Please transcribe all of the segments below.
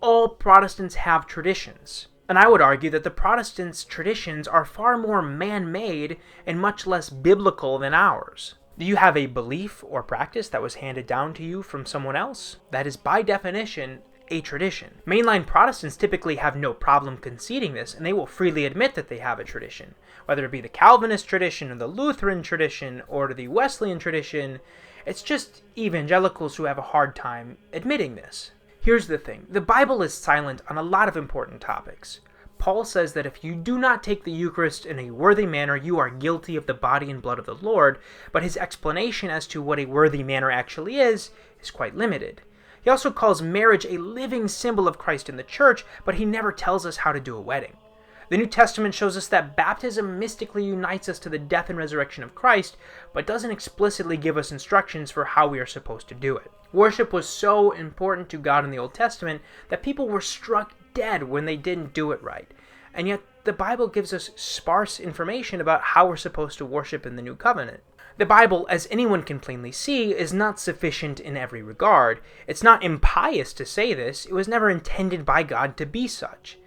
all Protestants have traditions. And I would argue that the Protestants' traditions are far more man-made and much less biblical than ours. Do you have a belief or practice that was handed down to you from someone else? That is, by definition, a tradition. Mainline Protestants typically have no problem conceding this, and they will freely admit that they have a tradition. Whether it be the Calvinist tradition, or the Lutheran tradition, or the Wesleyan tradition, it's just evangelicals who have a hard time admitting this. Here's the thing. The Bible is silent on a lot of important topics. Paul says that if you do not take the Eucharist in a worthy manner, you are guilty of the body and blood of the Lord, but his explanation as to what a worthy manner actually is quite limited. He also calls marriage a living symbol of Christ in the church, but he never tells us how to do a wedding. The New Testament shows us that baptism mystically unites us to the death and resurrection of Christ, but doesn't explicitly give us instructions for how we are supposed to do it. Worship was so important to God in the Old Testament that people were struck dead when they didn't do it right. And yet the Bible gives us sparse information about how we're supposed to worship in the New Covenant. The Bible, as anyone can plainly see, is not sufficient in every regard. It's not impious to say this. It was never intended by God to be such.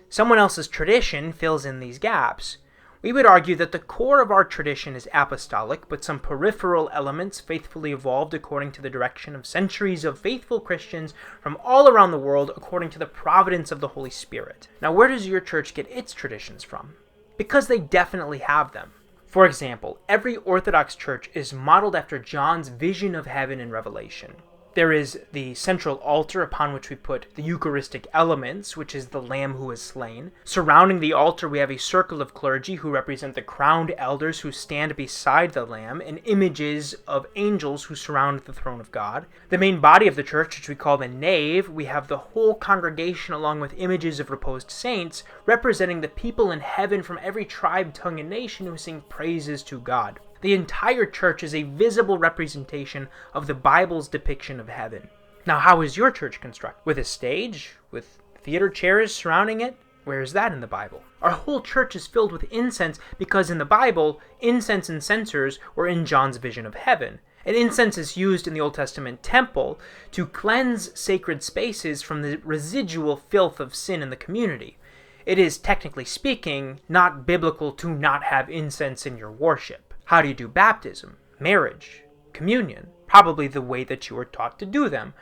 Someone else's tradition fills in these gaps. We would argue that the core of our tradition is apostolic, but some peripheral elements faithfully evolved according to the direction of centuries of faithful Christians from all around the world according to the providence of the Holy Spirit. Now, where does your church get its traditions from? Because they definitely have them. For example, every Orthodox church is modeled after John's vision of heaven in Revelation. There is the central altar upon which we put the Eucharistic elements, which is the Lamb who is slain. Surrounding the altar, we have a circle of clergy who represent the crowned elders who stand beside the Lamb, and images of angels who surround the throne of God. The main body of the church, which we call the nave, we have the whole congregation along with images of reposed saints, representing the people in heaven from every tribe, tongue, and nation who sing praises to God. The entire church is a visible representation of the Bible's depiction of heaven. Now, how is your church constructed? With a stage? With theater chairs surrounding it? Where is that in the Bible? Our whole church is filled with incense because in the Bible, incense and censers were in John's vision of heaven. And incense is used in the Old Testament temple to cleanse sacred spaces from the residual filth of sin in the community. It is, technically speaking, not biblical to not have incense in your worship. How do you do baptism, marriage, communion? Probably the way that you were taught to do them.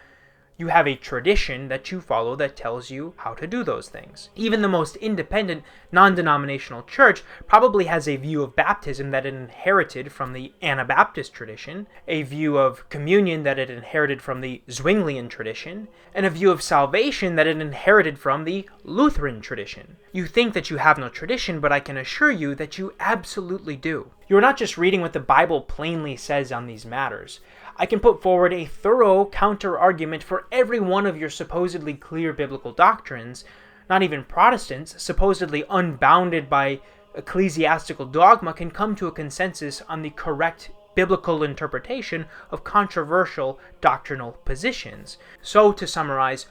You have a tradition that you follow that tells you how to do those things. Even the most independent, non-denominational church probably has a view of baptism that it inherited from the Anabaptist tradition, a view of communion that it inherited from the Zwinglian tradition, and a view of salvation that it inherited from the Lutheran tradition. You think that you have no tradition, but I can assure you that you absolutely do. You are not just reading what the Bible plainly says on these matters. I can put forward a thorough counter-argument for every one of your supposedly clear biblical doctrines. Not even Protestants, supposedly unbounded by ecclesiastical dogma, can come to a consensus on the correct biblical interpretation of controversial doctrinal positions. So, to summarize,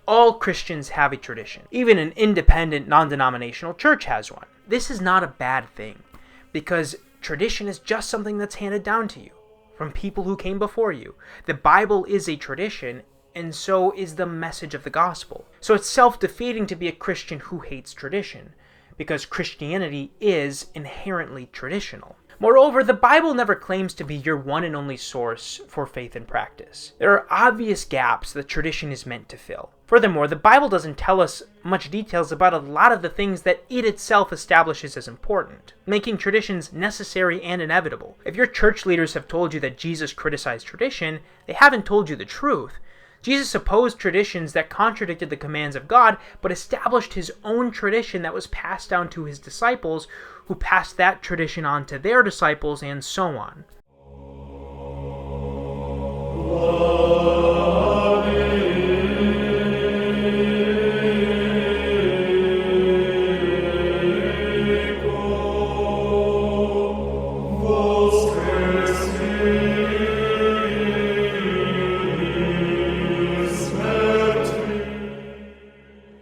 all Christians have a tradition. Even an independent, non-denominational church has one. This is not a bad thing, because tradition is just something that's handed down to you from people who came before you. The Bible is a tradition, and so is the message of the gospel. So it's self-defeating to be a Christian who hates tradition, because Christianity is inherently traditional. Moreover, the Bible never claims to be your one and only source for faith and practice. There are obvious gaps that tradition is meant to fill. Furthermore, the Bible doesn't tell us much details about a lot of the things that it itself establishes as important, making traditions necessary and inevitable. If your church leaders have told you that Jesus criticized tradition, they haven't told you the truth. Jesus opposed traditions that contradicted the commands of God, but established his own tradition that was passed down to his disciples, who passed that tradition on to their disciples, and so on.